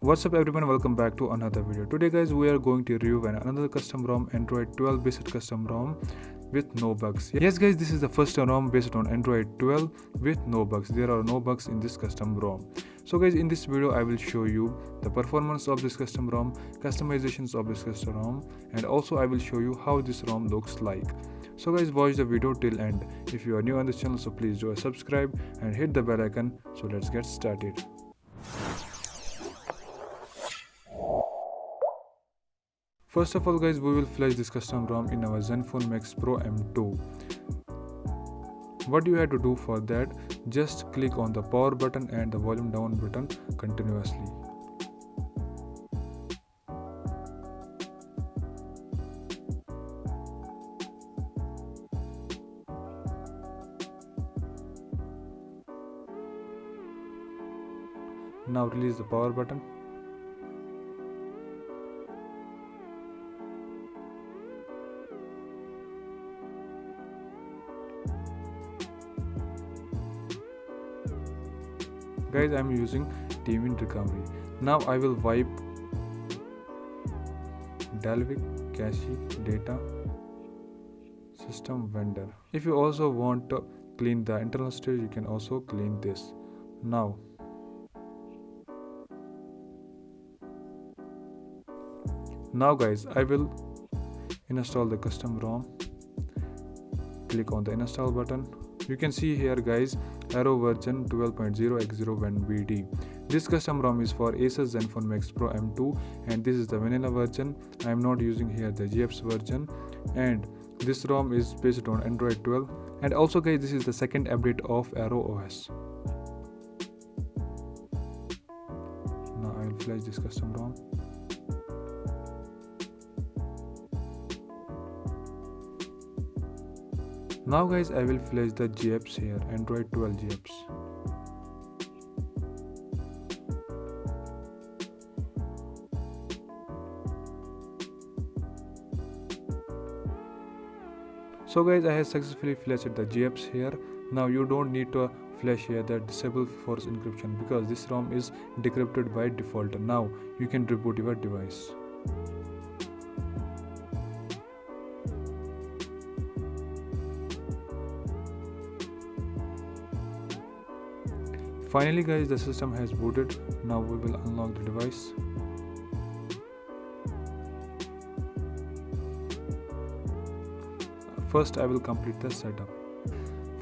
What's up everyone, welcome back to another video. Today guys we are going to review another custom ROM, Android 12 based custom ROM with no bugs. Yes guys, this is the first ROM based on Android 12 with no bugs. There are no bugs in this custom ROM. So guys, in this video I will show you the performance of this custom ROM, customizations of this custom ROM, and also I will show you how this ROM looks like. So guys, watch the video till end. If you are new on this channel, so please do subscribe and hit the bell icon. So let's get started. First of all guys, we will flash this custom ROM in our Zenfone Max Pro M2. What you have to do for that, just click on the power button and the volume down button continuously. Now release the power button. Guys, I am using Tvin Recovery. Now I will wipe Dalvik Cache Data System Vendor. If you also want to clean the internal storage, you can also clean this. Now guys, I will install the custom ROM. Click on the install button. You can see here guys, Aero version 12.0x01BD. This custom ROM is for Asus Zenfone Max Pro M2 and this is the vanilla version. I am not using here the GX version, and this ROM is based on Android 12. And also guys, this is the second update of Aero OS. Now I will flash this custom ROM. Now guys, I will flash the GApps here, Android 12 GApps. So guys, I have successfully flashed the GApps here. Now you don't need to flash here the disable force encryption because this ROM is decrypted by default. Now you can reboot your device. Finally guys, the system has booted. Now we will unlock the device. First I will complete the setup.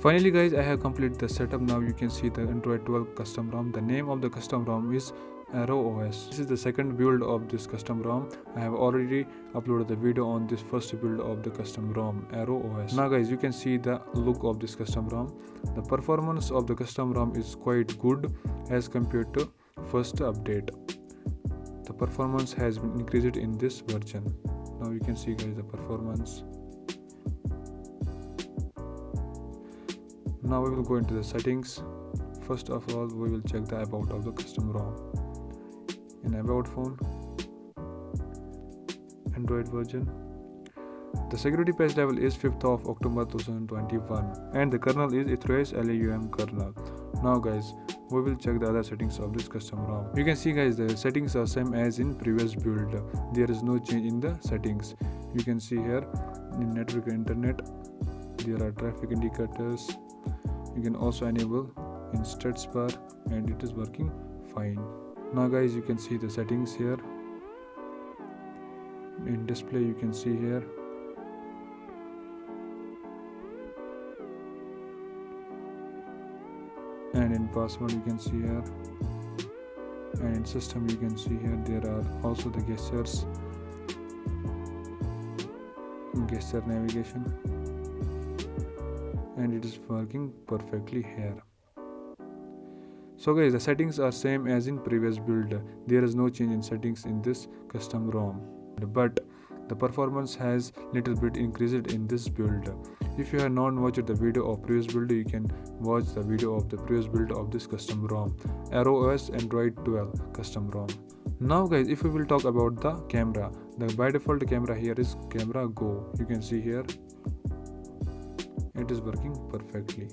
Finally guys, I have completed the setup. Now you can see the Android 12 custom ROM. The name of the custom ROM is Aero OS. This is the second build of this custom ROM. I have already uploaded the video on this first build of the custom ROM, Aero OS. Now guys, you can see the look of this custom ROM. The performance of the custom ROM is quite good as compared to first update. The performance has been increased in this version. Now you can see guys the performance. Now we will go into the settings. First of all, we will check the about of the custom ROM. In about phone, Android version. The security patch level is 5th of October 2021 and the kernel is Aetherius LAUM kernel. Now guys, we will check the other settings of this custom ROM. You can see guys, the settings are same as in previous build. There is no change in the settings. You can see here in network and internet, there are traffic indicators. You can also enable in status bar and it is working fine. Now guys, you can see the settings here. In display you can see here. And in password you can see here. And in system you can see here there are also the gestures, gesture navigation, and it is working perfectly here. So guys, the settings are same as in previous build. There is no change in settings in this custom ROM, but the performance has little bit increased in this build. If you have not watched the video of previous build, you can watch the video of the previous build of this custom ROM, Aero OS Android 12 custom ROM. Now guys, if we will talk about the camera, the by default camera here is Camera Go. You can see here it is working perfectly.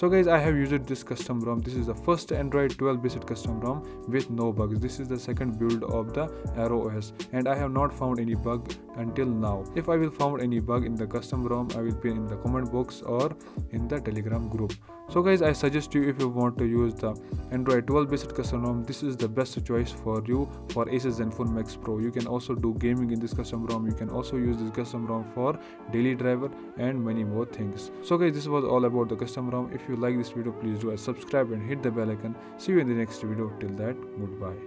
So guys, I have used this custom ROM. This is the first Android 12 based custom ROM with no bugs. This is the second build of the Aero OS, and I have not found any bug until now. If I will found any bug in the custom ROM, I will pin in the comment box or in the Telegram group. So guys, I suggest you, if you want to use the Android 12 based custom ROM, this is the best choice for you for Asus Zenfone Max Pro. You can also do gaming in this custom ROM. You can also use this custom ROM for daily driver and many more things. So guys, this was all about the custom ROM. If you like this video, please do subscribe and hit the bell icon. See you in the next video. Till that, goodbye.